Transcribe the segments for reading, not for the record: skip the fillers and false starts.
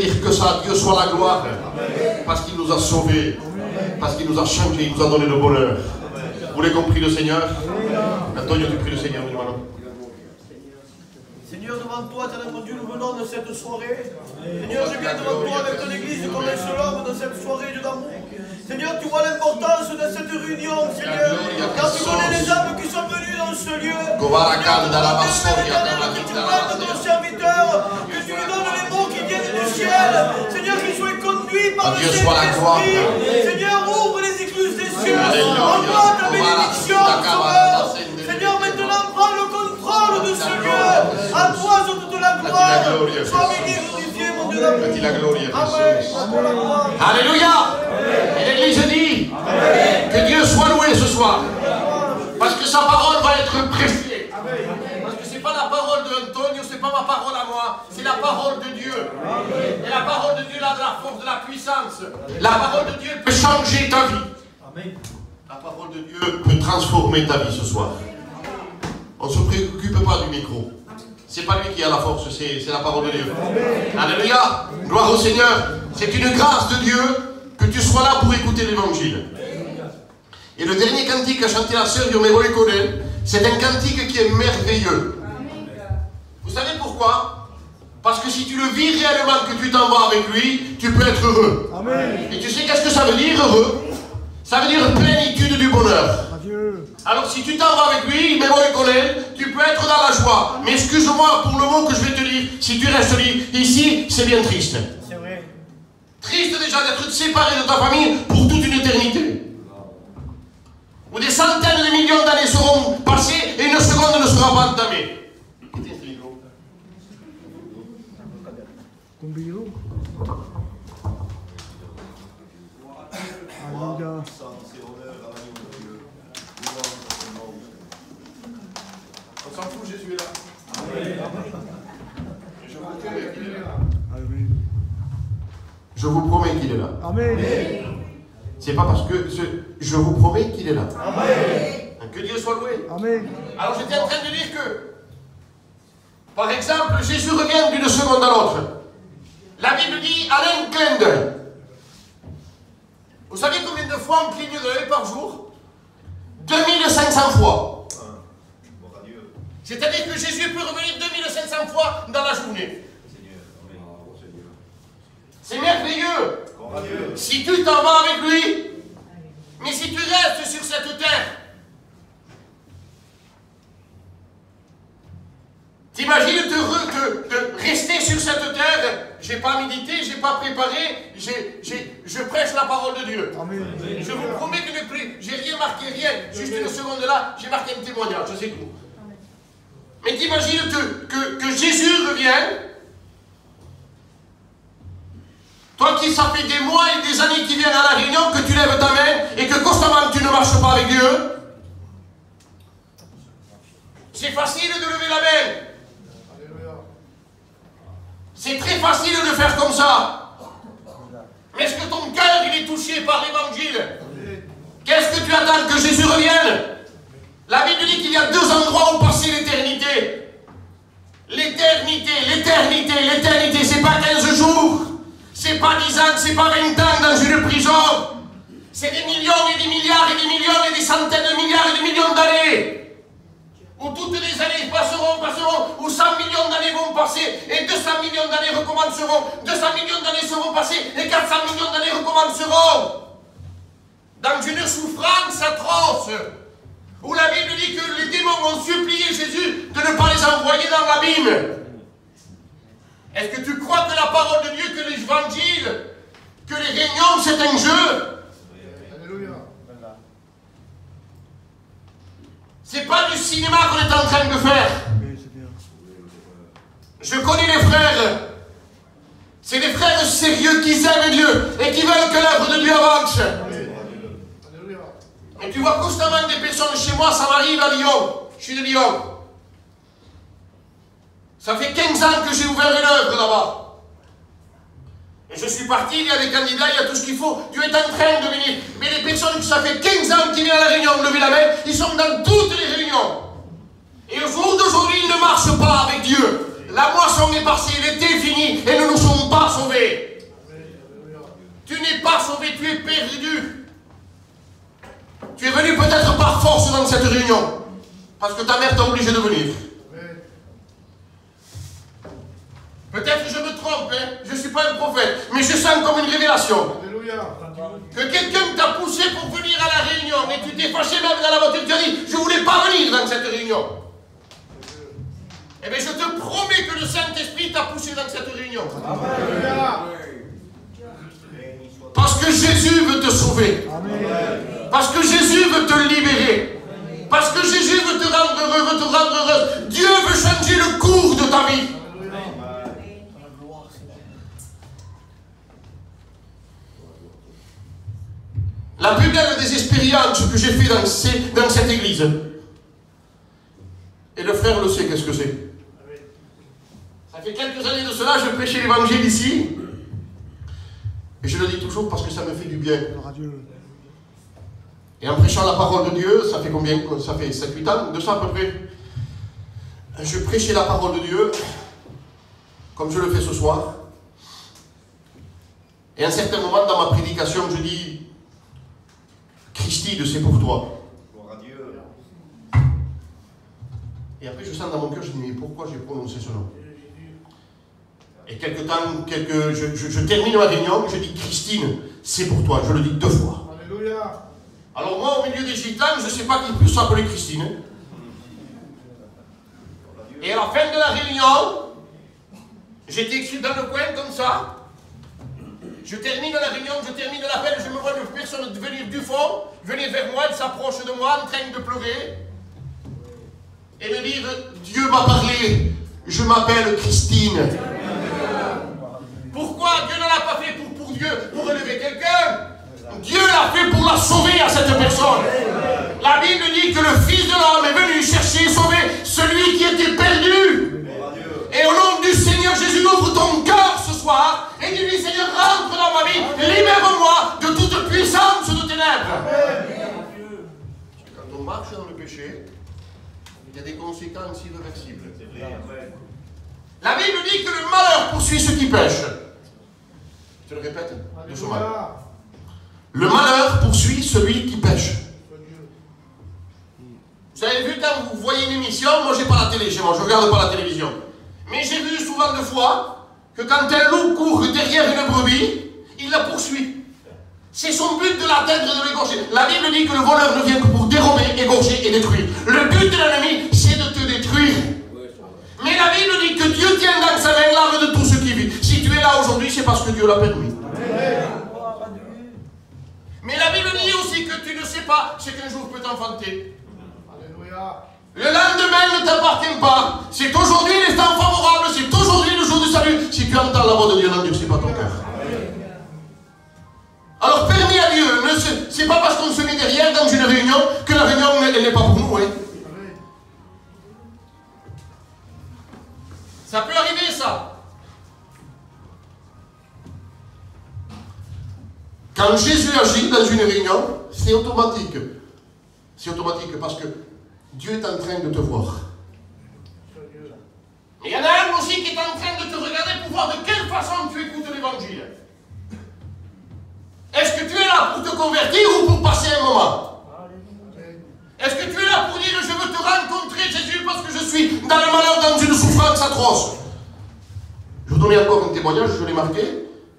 dire que ça. Dieu soit la gloire. Parce qu'il nous a sauvés. Parce qu'il nous a changés. Il nous a donné le bonheur. Vous l'avez compris le Seigneur? Antonio, tu pries le Seigneur, mon hermano. Seigneur, devant toi, éternel mon Dieu, nous venons de cette soirée. Seigneur, je viens devant toi avec ton église comme un seul homme dans cette soirée d'amour. Seigneur, tu vois l'importance de cette réunion, Seigneur. Quand tu connais les âmes qui sont venues dans ce lieu. Seigneur, tu parles de ton serviteur, que tu lui donnes les mots qui viennent du ciel. Seigneur, qu'il soit conduit par le Saint-Esprit. Seigneur, ouvre les écluses des cieux. Envoie ta bénédiction, Sauveur. Seigneur, maintenant, prends le contrôle de ce lieu. À toi, sur toute la gloire. Sois béni, glorifié, mon Dieu d'amour. Amen. Alléluia. Et l'Église dit que Dieu soit loué ce soir. Parce que sa parole va être prêchée. Parce que ce n'est pas la parole d'Antonio, ce n'est pas ma parole à moi, c'est la parole de Dieu. Et la parole de Dieu a de la force, de la puissance. La parole de Dieu peut changer ta vie. La parole de Dieu peut transformer ta vie ce soir. On ne se préoccupe pas du micro. C'est pas lui qui a la force, c'est la parole de Dieu. Alléluia. Gloire au Seigneur. C'est une grâce de Dieu que tu sois là pour écouter l'évangile. Et le dernier cantique qu'a chanté la sœur Yomero Ekodel, c'est un cantique qui est merveilleux. Vous savez pourquoi? Parce que si tu le vis réellement, que tu t'en vas avec lui, tu peux être heureux. Et tu sais qu'est-ce que ça veut dire, heureux? Ça veut dire plénitude du bonheur. Alors si tu t'en vas avec lui, tu peux être dans la joie. Mais excuse-moi pour le mot que je vais te dire, si tu restes ici, c'est bien triste. C'est vrai. Triste déjà d'être séparé de ta famille pour toute une éternité. Où des centaines de millions d'années seront passées et une seconde ne sera pas entamée. On s'en fout, Jésus est là. Je vous promets qu'il est là. Amen. C'est pas parce que je vous promets qu'il est là. Amen. Que Dieu soit loué. Amen. Alors j'étais en train de dire que, par exemple, Jésus revient d'une seconde à l'autre. La Bible dit à un clin d'œil. Vous savez combien de fois on cligne de l'œil par jour? 2500 fois. C'est-à-dire que Jésus peut revenir 2500 fois dans la journée. C'est merveilleux. Si tu t'en vas avec lui, mais si tu restes sur cette terre, t'imagines de rester sur cette terre, j'ai pas médité, j'ai pas préparé, je prêche la parole de Dieu. Amen. Je vous promets que j'ai rien marqué, rien, juste une seconde là, j'ai marqué un témoignage, c'est tout. Mais t'imagines que Jésus revient, toi qui ça fait des mois et des années qui viennent à la réunion, que tu lèves ta main et que constamment tu ne marches pas avec Dieu, c'est facile de lever la main. C'est très facile de faire comme ça. Mais est-ce que ton cœur il est touché par l'évangile? Qu'est-ce que tu attends que Jésus revienne? La Bible dit qu'il y a deux endroits où passer l'éternité. L'éternité, l'éternité, l'éternité, c'est pas 15 jours, c'est pas 10 ans, c'est pas 20 ans dans une prison. C'est des millions et des milliards et des millions et des centaines de milliards et de millions d'années. Où toutes les années passeront, où 100 millions d'années vont passer, et 200 millions d'années recommenceront, 200 millions d'années seront passées, et 400 millions d'années recommenceront. Dans une souffrance atroce, où la Bible dit que les démons ont supplié Jésus de ne pas les envoyer dans l'abîme. Est-ce que tu crois que la parole de Dieu, que l'évangile, que les réunions, c'est un jeu? Alléluia. C'est pas du cinéma qu'on est en train de faire. Je connais les frères. C'est des frères sérieux qui aiment Dieu et qui veulent que l'œuvre de Dieu avance. Et tu vois constamment des personnes chez moi, ça m'arrive à Lyon. Je suis de Lyon. Ça fait 15 ans que j'ai ouvert une œuvre là-bas. Et je suis parti, il y a des candidats, il y a tout ce qu'il faut. Dieu est en train de venir. Mais les personnes que ça fait 15 ans qui viennent à la réunion, lever la main, ils sont dans toutes les réunions. Et au jour d'aujourd'hui, ils ne marchent pas avec Dieu. La moisson est passée, l'été est fini, et nous ne sommes pas sauvés. pas sauvé, tu es perdu. Tu es venu peut-être par force dans cette réunion, parce que ta mère t'a obligé de venir. Peut-être que je me trompe, hein? Je ne suis pas un prophète, mais je sens comme une révélation. Alléluia. Que quelqu'un t'a poussé pour venir à la réunion, et tu t'es fâché même dans la voiture, tu as dit, je ne voulais pas venir dans cette réunion. Eh bien, je te promets que le Saint-Esprit t'a poussé dans cette réunion. Alléluia. Parce que Jésus veut te sauver. Amen. Parce que Jésus veut te libérer. Parce que Jésus veut te rendre heureux, veut te rendre heureuse. Dieu veut changer le cours de ta vie. La plus belle des expériences que j'ai fait dans cette église, et le frère le sait, qu'est-ce que c'est? Ça fait quelques années de cela, je prêchais l'évangile ici, et je le dis toujours parce que ça me fait du bien. Et en prêchant la parole de Dieu, ça fait combien? Ça fait 7-8 ans de ça à peu près. Je prêchais la parole de Dieu, comme je le fais ce soir, et à un certain moment dans ma prédication, je dis, Christine, c'est pour toi. Gloire à Dieu. Et après, je sens dans mon cœur, je dis, mais pourquoi j'ai prononcé ce nom? Et quelque temps, je termine ma réunion, je dis, Christine, c'est pour toi. Je le dis 2 fois. Alléluia. Alors moi, au milieu des gitans, je ne sais pas qui peut s'appeler Christine. Et à la fin de la réunion, j'étais écrit dans le coin comme ça. Je termine la réunion, je termine l'appel, je me vois une personne venir du fond, venir vers moi, elle s'approche de moi en train de pleurer et me dire, Dieu m'a parlé, je m'appelle Christine. Pourquoi Dieu ne l'a pas fait pour Dieu, pour relever quelqu'un? Dieu l'a fait pour la sauver à cette personne. La Bible dit que le Fils de l'homme est venu chercher et sauver celui qui était perdu. Et au nom du Seigneur Jésus, ouvre ton cœur ce soir et dis-lui, Seigneur, rentre dans ma vie, libère-moi de toute puissance de ténèbres. Quand on marche dans le péché, il y a des conséquences irréversibles. La Bible dit que le malheur poursuit ceux qui pêchent. Je le répète, doucement. Le malheur poursuit celui qui pêche. Vous avez vu, quand vous voyez une émission, moi j'ai pas la télé chez moi, je ne regarde pas la télévision. Mais j'ai vu souvent de fois que quand un loup court derrière une brebis, il la poursuit. C'est son but de l'atteindre et de l'égorger. La Bible dit que le voleur ne vient que pour dérober, égorger et détruire. Le but de l'ennemi, c'est de te détruire. Mais la Bible dit que Dieu tient dans sa main l'âme de tous ceux qui vivent. Si tu es là aujourd'hui, c'est parce que Dieu l'a permis. Mais la Bible dit aussi que tu ne sais pas ce qu'un jour peut t'enfanter. Alléluia. Le lendemain ne t'appartient pas. C'est aujourd'hui l'instant favorable, c'est aujourd'hui le jour du salut. Si tu entends la voix de Dieu, n'endurcis pas ton cœur. Alors permis à Dieu, c'est pas parce qu'on se met derrière dans une réunion que la réunion elle n'est pas pour nous. Hein. Ça peut arriver ça. Quand Jésus agit dans une réunion, c'est automatique. C'est automatique parce que Dieu est en train de te voir. Et il y en a un aussi qui est en train de te regarder pour voir de quelle façon tu écoutes l'évangile. Est-ce que tu es là pour te convertir ou pour passer un moment? Est-ce que tu es là pour dire je veux te rencontrer Jésus parce que je suis dans le malheur, dans une souffrance atroce? Je vous donne encore un témoignage, je l'ai marqué.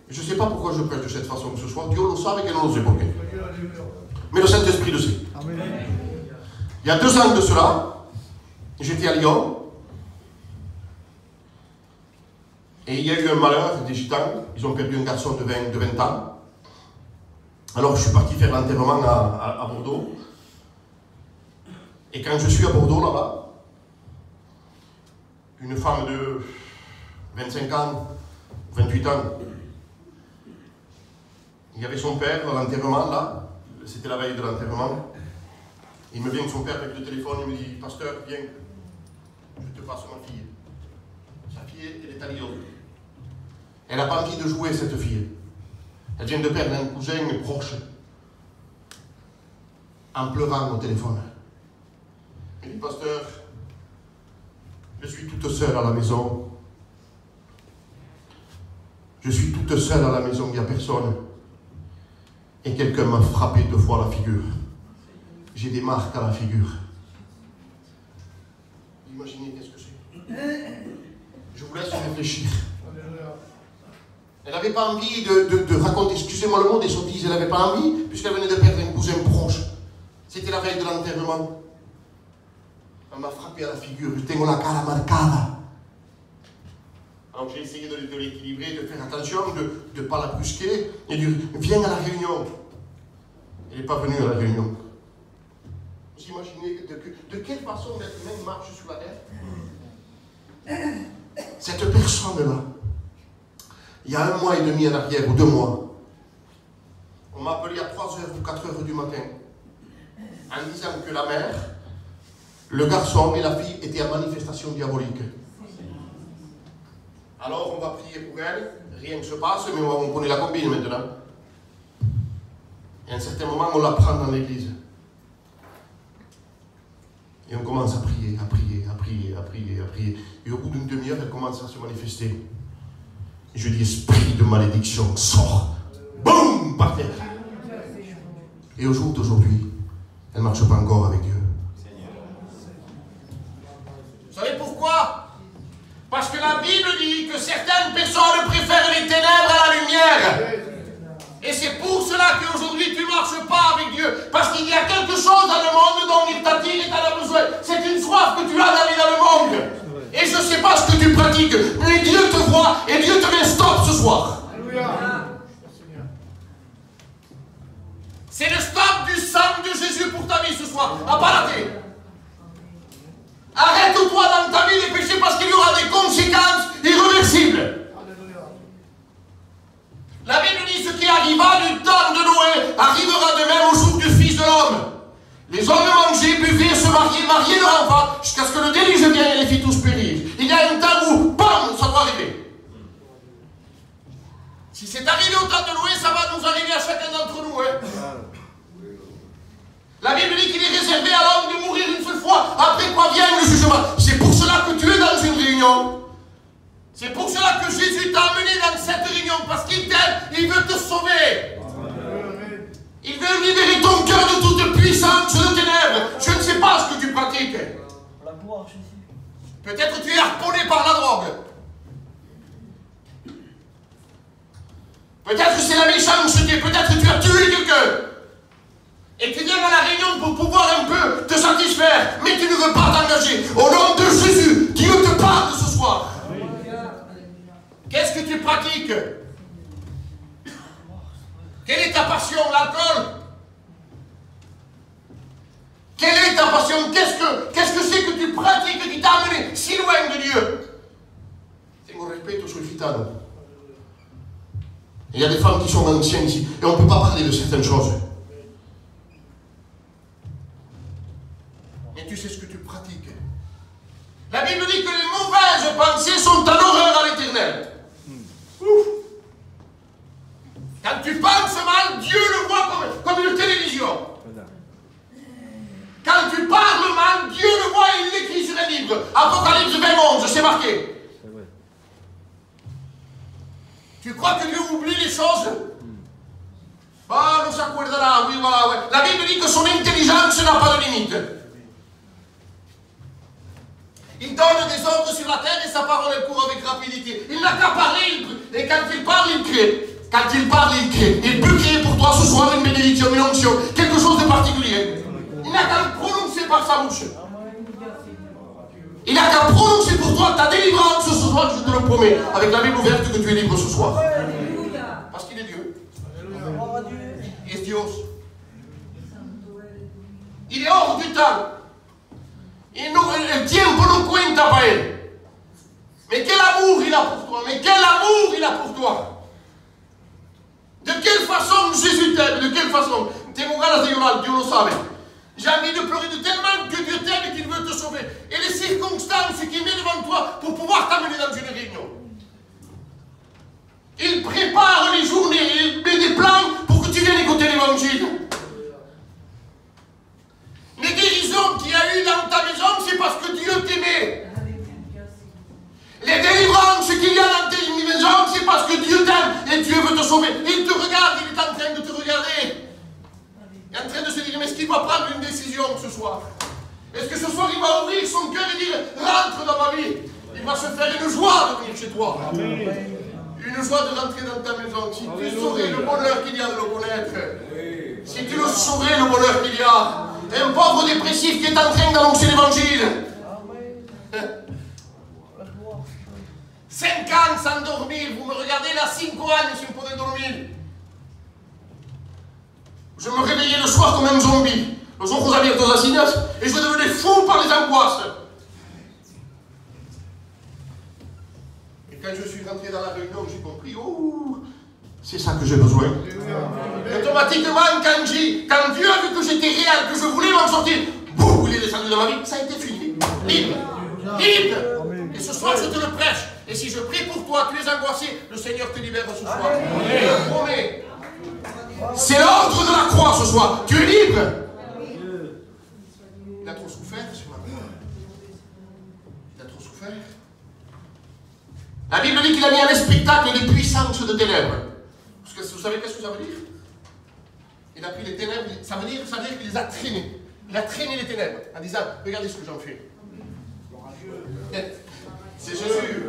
Je ne sais pas pourquoi je prêche de cette façon ce soir. Dieu le savait qu'elle ne le sait pas. Mais le Saint-Esprit le sait. Il y a 2 ans de cela, j'étais à Lyon. Et il y a eu un malheur des gitans. Ils ont perdu un garçon de 20 ans. Alors je suis parti faire l'enterrement à Bordeaux. Et quand je suis à Bordeaux là-bas, une femme de 25 ans, 28 ans, il y avait son père à l'enterrement là, c'était la veille de l'enterrement. Il me vient avec son père avec le téléphone, il me dit, pasteur, viens, je te passe ma fille. Sa fille, elle est à Lyon. Elle n'a pas envie de jouer, cette fille. Elle vient de perdre un cousin proche, en pleurant au téléphone. Elle dit, pasteur, je suis toute seule à la maison. Je suis toute seule à la maison, il n'y a personne. Et quelqu'un m'a frappé 2 fois la figure. J'ai des marques à la figure. Imaginez qu'est-ce que c'est. Je vous laisse réfléchir. Elle n'avait pas envie de raconter, excusez-moi le mot, des sottises. Elle n'avait pas envie, puisqu'elle venait de perdre un cousin proche. C'était la veille de l'enterrement. Elle m'a frappé à la figure. Je tengo la cara marcada. Alors j'ai essayé de l'équilibrer, de faire attention, de ne pas la brusquer, et de dire, viens à la réunion. Elle n'est pas venue à la réunion. Vous imaginez de quelle façon l'être humain marche sur la terre? Cette personne-là, il y a 1 mois et demi en arrière, ou 2 mois, on m'a appelé à 3h ou 4h du matin, en disant que la mère, le garçon et la fille étaient en manifestation diabolique. Alors on va prier pour elle, rien ne se passe, mais on connaît la combine maintenant. Et à un certain moment, on la prend dans l'église. Et on commence à prier, à prier, à prier, à prier, à prier. Et au bout d'une demi-heure, elle commence à se manifester. Et je dis, esprit de malédiction, sors. Boum, par terre. Et au jour d'aujourd'hui, elle ne marche pas encore avec Dieu. Vous savez pourquoi? Parce que la Bible dit que certaines personnes préfèrent les ténèbres à la lumière. Et c'est pour cela qu'aujourd'hui tu ne marches pas avec Dieu. Parce qu'il y a quelque chose dans le monde dont il t'attire et tu en as besoin. C'est une soif que tu as d'aller dans le monde. Et je ne sais pas ce que tu pratiques, mais Dieu te voit et Dieu te met stop ce soir. C'est le stop du sang de Jésus pour ta vie ce soir. À pas rater. Arrête-toi dans ta vie les péchés parce qu'il y aura des conséquences irréversibles. La Bible dit ce qui arriva du temps de Noé arrivera de même au jour du Fils de l'homme. Les hommes mangeaient, buvaient, se mariaient leur enfant jusqu'à ce que le déluge vienne et les fit tous périr. Il y a un temps où, bam, ça doit arriver. Si c'est arrivé au temps de Noé, ça va nous arriver à chacun d'entre nous. La Bible dit qu'il est réservé à l'homme de mourir une seule fois, après quoi vient le jugement. C'est pour cela que tu es dans une réunion. C'est pour cela que Jésus t'a amené dans cette réunion, parce qu'il t'aime, il veut te sauver. Il veut libérer ton cœur de toute puissance de ténèbres. Je ne sais pas ce que tu pratiques. Peut-être que tu es harponné par la drogue. Peut-être que c'est la méchanceté. Peut-être que tu as tué quelqu'un. Et tu viens à la réunion pour pouvoir un peu te satisfaire. Mais tu ne veux pas t'engager. Au nom de Jésus, Dieu te parle ce soir. Qu'est-ce que tu pratiques? Quelle est ta passion? L'alcool? Quelle est ta passion? Qu'est-ce que c'est que tu pratiques qui t'a amené si loin de Dieu? Tengo respeto sul gitano. Il y a des femmes qui sont anciennes ici et on ne peut pas parler de certaines choses. Mais tu sais ce que tu pratiques. La Bible dit que les mauvaises pensées sont en horreur à l'Éternel. Quand tu penses mal, Dieu le voit comme une télévision. Quand tu parles mal, Dieu le voit et il l'écrit sur un livre. Apocalypse 21, c'est marqué. Tu crois que Dieu oublie les choses? Ah, non s'accordera, oui, voilà, ouais. La Bible dit que son intelligence n'a pas de limite. Il donne des ordres sur la terre et sa parole elle court avec rapidité. Il n'a qu'à parler, et quand il parle, il crée. Quand il parle, il crée. Il peut créer pour toi ce soir une bénédiction, une onction, quelque chose de particulier. Il n'a qu'à le prononcer par sa bouche. Il n'a qu'à prononcer pour toi ta délivrance ce soir, je te le promets, avec la Bible ouverte que tu es libre ce soir. Parce qu'il est Dieu. Il est Dios. Il est hors du temps. El tiempo no cuenta para él. Mais quel amour il a pour toi. Mais quel amour il a pour toi. De quelle façon Jésus t'aime. De quelle façon. Tengo ganas de llorar, Dieu le savait. J'ai envie de pleurer de tellement que Dieu t'aime et qu'il veut te sauver. Et les circonstances qu'il met devant toi pour pouvoir t'amener dans une réunion. Il prépare les journées, il met des plans pour que tu viennes écouter l'évangile. Les guérisons qu'il y a eu dans ta maison, c'est parce que Dieu t'aimait. Les délivrances qu'il y a dans ta maison, c'est parce que Dieu t'aime et Dieu veut te sauver. Il te regarde, il est en train de te regarder. soir? Est-ce que ce soir il va ouvrir son cœur et dire rentre dans ma vie? Il va se faire une joie de venir chez toi. Une joie de rentrer dans ta maison. Si tu saurais le bonheur qu'il y a de le connaître. Si tu le saurais le bonheur qu'il y a. Un pauvre dépressif qui est en train d'annoncer l'évangile. 5 ans sans dormir. Vous me regardez là, 5 ans si vous pouvez dormir. Je me réveillais le soir comme un zombie. Los ojos abiertos así, et je devenais fou par les angoisses. Et quand je suis rentré dans la réunion, j'ai compris, oh, c'est ça que j'ai besoin. Automatiquement, quand Dieu a vu que j'étais réel, que je voulais m'en sortir, boum, il est descendu dans ma vie, ça a été fini. Libre. Libre. Et ce soir, je te le prêche. Et si je prie pour toi, tu es angoissé, le Seigneur te libère ce soir. Je le promets. C'est l'ordre de la croix ce soir. Tu es libre. Il a trop souffert ce matin. Il a trop souffert. La Bible dit qu'il a mis un spectacle des puissances de ténèbres. Parce que vous savez qu'est-ce que ça veut dire? Il a pris les ténèbres, ça veut dire qu'il les a traînées. Il a traîné les ténèbres en disant, regardez ce que j'en fais. C'est Jésus.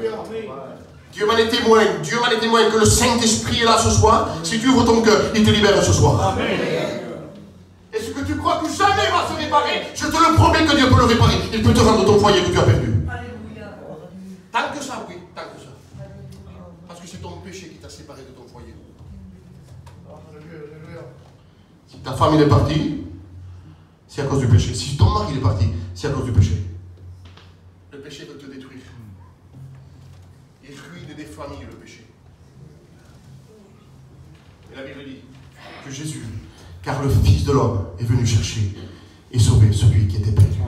Dieu m'en est témoin. Dieu m'en est témoin que le Saint-Esprit est là ce soir. Si tu ouvres ton cœur, il te libère ce soir. Amen. Est-ce que tu crois que jamais va se réparer? Je te le promets que Dieu peut le réparer. Il peut te rendre ton foyer que tu as perdu. Alléluia. Tant que ça, oui, tant que ça. Parce que c'est ton péché qui t'a séparé de ton foyer. Si ta femme est partie, c'est à cause du péché. Si ton mari est parti, c'est à cause du péché. Le péché veut te détruire. Il ruine des familles, le péché. Et la Bible dit que Jésus, car le Fils de l'homme est venu chercher et sauver celui qui était perdu.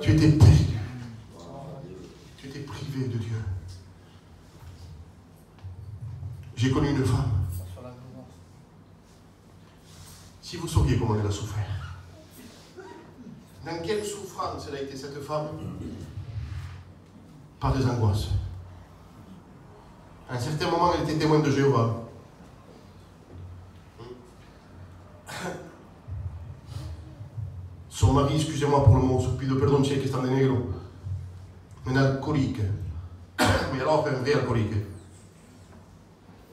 Tu étais perdu. Tu étais privé de Dieu. J'ai connu une femme. Si vous sauriez comment elle a souffert. Dans quelle souffrance elle a été cette femme? Par des angoisses. À un certain moment, elle était témoin de Jéhovah. Son mari, excusez-moi pour le mot, je pido perdón si hay que estar de negro, un alcoolique. Mais alors, un vrai alcoolique.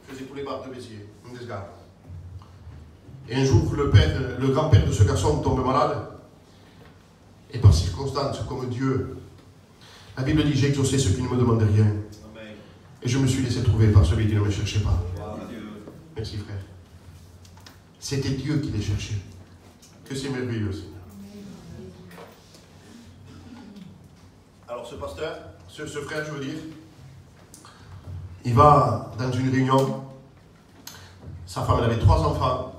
Faisait tous les bars de Béziers, un desgars. Et un jour, le grand-père de ce garçon tombe malade. Et par circonstances, comme Dieu, la Bible dit, j'ai exaucé ceux qui ne me demandaient rien. Et je me suis laissé trouver par celui qui ne me cherchait pas. Merci frère. C'était Dieu qui les cherchait. Que c'est merveilleux, Seigneur. Alors ce pasteur, ce frère, je veux dire, il va dans une réunion. Sa femme, elle avait 3 enfants.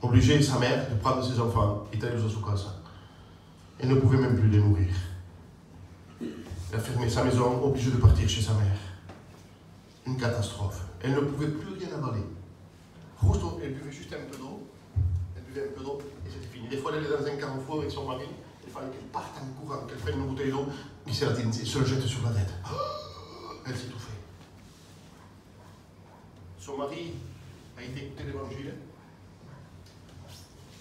Obligé, sa mère, de prendre ses enfants. Et d'aller aux casa. Elle ne pouvait même plus les nourrir. Elle a fermé sa maison, obligée de partir chez sa mère. Une catastrophe. Elle ne pouvait plus rien avaler. Justo, elle buvait juste un peu d'eau. Elle buvait un peu d'eau et c'était fini. Des fois, elle allait dans un carrefour avec son mari. Il fallait qu'elle parte en courant, qu'elle prenne une bouteille d'eau, et se le jette sur la tête. Elle s'étouffait. Son mari a été écouter l'évangile.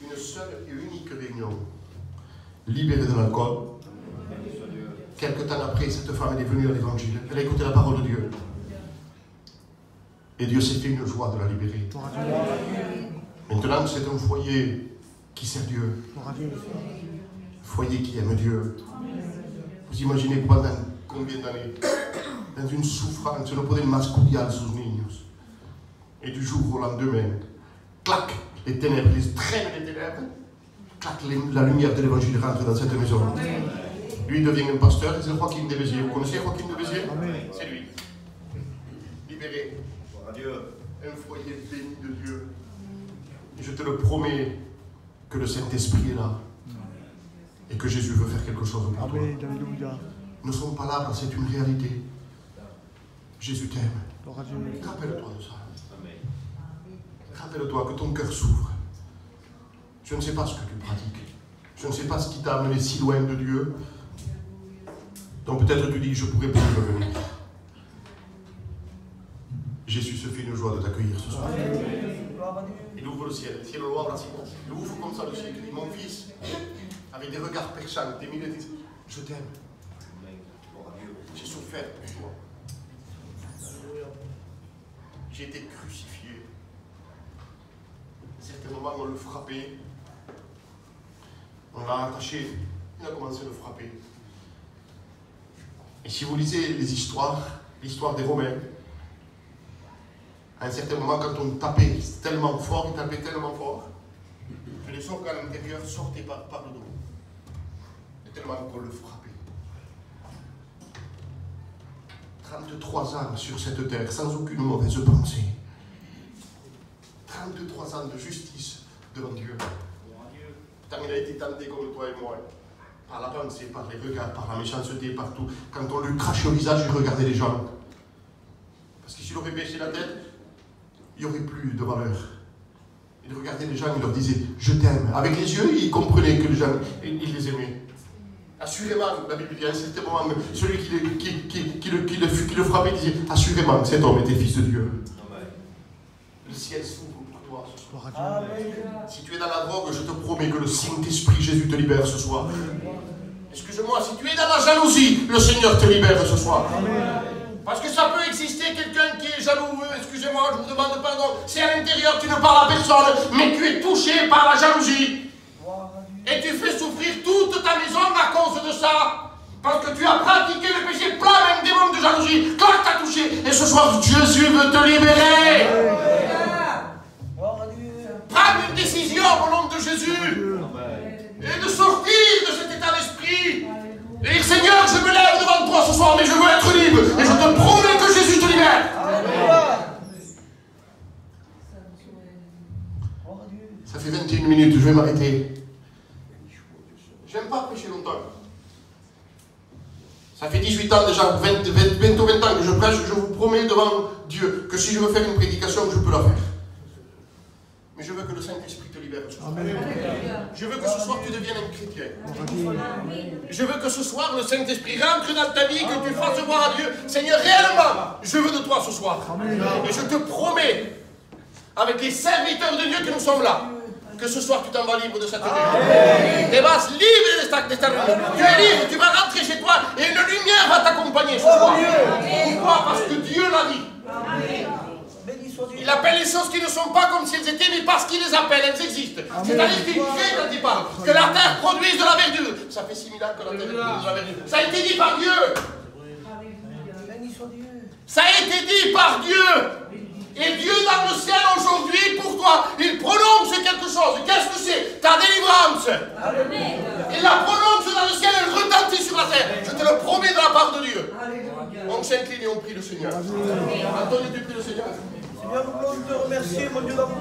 Une seule et unique réunion. Libérée de l'alcool. Quelque temps après, cette femme est venue à l'évangile. Elle a écouté la parole de Dieu. Et Dieu s'est fait une joie de la libérer. Maintenant, c'est un foyer qui sert Dieu. Un foyer qui aime Dieu. Vous imaginez pendant combien d'années? Dans une souffrance, no poder más cuidar sus niños. Et du jour au lendemain, clac, les ténèbres, les traînent les ténèbres, clac, la lumière de l'évangile rentre dans cette maison. Lui, il devient un pasteur, c'est Joaquin de Béziers. Vous connaissez Joaquin de Béziers? C'est lui. Libéré. Dieu. Un foyer béni de Dieu. Et je te le promets que le Saint-Esprit est là. Et que Jésus veut faire quelque chose pour toi. Nous ne sommes pas là, c'est une réalité. Jésus t'aime. Rappelle-toi de ça. Rappelle-toi que ton cœur s'ouvre. Je ne sais pas ce que tu pratiques. Je ne sais pas ce qui t'a amené si loin de Dieu. Donc peut-être tu dis, je pourrais plus revenir. Jésus se fait une joie de t'accueillir ce soir. Il ouvre le ciel est ouvert là, il ouvre comme ça le ciel. Il dit, mon fils, avec des regards perçants, des minutes, il dit, je t'aime. J'ai souffert pour toi. J'ai été crucifié. À certains moments, on le frappait. On l'a attaché. Il a commencé à le frapper. Et si vous lisez les histoires, l'histoire des Romains, à un certain moment, quand on tapait tellement fort, il tapait tellement fort, que les organes à l'intérieur sortaient par le dos. Et tellement qu'on le frappait. 33 ans sur cette terre, sans aucune mauvaise pensée. 33 ans de justice devant Dieu. Pourtant, il a été tenté comme toi et moi. Par la pensée, par les regards, par la méchanceté, partout. Quand on lui crachait au visage, il regardait les gens. Parce que s'il aurait baissé la tête, il n'y aurait plus de valeur. Il regardait les gens, il leur disait « Je t'aime ». Avec les yeux, il comprenait que les gens, il les aimait. Assurément, la Bible dit à un certain moment, celui qui le frappait disait « Assurément, cet homme était fils de Dieu ». Le ciel s'ouvre pour toi ce soir. Si tu es dans la drogue, je te promets que le Saint-Esprit Jésus te libère ce soir. Excuse-moi, si tu es dans la jalousie, le Seigneur te libère ce soir. Parce que ça peut exister quelqu'un qui est jaloux, excusez-moi, je vous demande pardon, c'est à l'intérieur, tu ne parles à personne, mais tu es touché par la jalousie. Et tu fais souffrir toute ta maison à cause de ça. Parce que tu as pratiqué le péché, plein même démon de jalousie, quand tu as touché. Et ce soir, Jésus veut te libérer. Prends une décision au nom de Jésus. Et de sortir de cet état d'esprit. Et dire, Seigneur, je me lève devant toi ce soir, mais je veux être libre. Et je te promets que Jésus te libère. Ça fait 21 minutes, je vais m'arrêter. J'aime pas prêcher longtemps. Ça fait 18 ans déjà, bientôt 20 ans que je prêche, je vous promets devant Dieu que si je veux faire une prédication, je peux la faire. Mais je veux que le Saint-Esprit te libère ce soir. Je veux que ce soir tu deviennes un chrétien. Je veux que ce soir le Saint-Esprit rentre dans ta vie, que tu fasses voir à Dieu, Seigneur, réellement, je veux de toi ce soir. Et je te promets, avec les serviteurs de Dieu que nous sommes là, que ce soir tu t'en vas libre de cette vie. Tu vas libre de cette vie. Tu es libre, tu vas rentrer chez toi et une lumière va t'accompagner ce soir. Pourquoi? Parce que Dieu l'a dit. Il appelle les choses qui ne sont pas comme si elles étaient, mais parce qu'il les appelle, elles existent. C'est-à-dire qu'il crée quand il parle. Que la terre produise de la verdure. Ça fait 6000 ans que la terre produit de la verdure. Ça a été dit par Dieu. Ça a été dit par Dieu. Et Dieu dans le ciel aujourd'hui, pour toi, il prononce quelque chose. Qu'est-ce que c'est? Ta délivrance. Il la prononce dans le ciel, elle retentit sur la terre. Je te le promets de la part de Dieu. On s'incline et on prie le Seigneur. Antoine, tu pries le Seigneur. Seigneur, nous voulons te remercier, mon Dieu d'amour.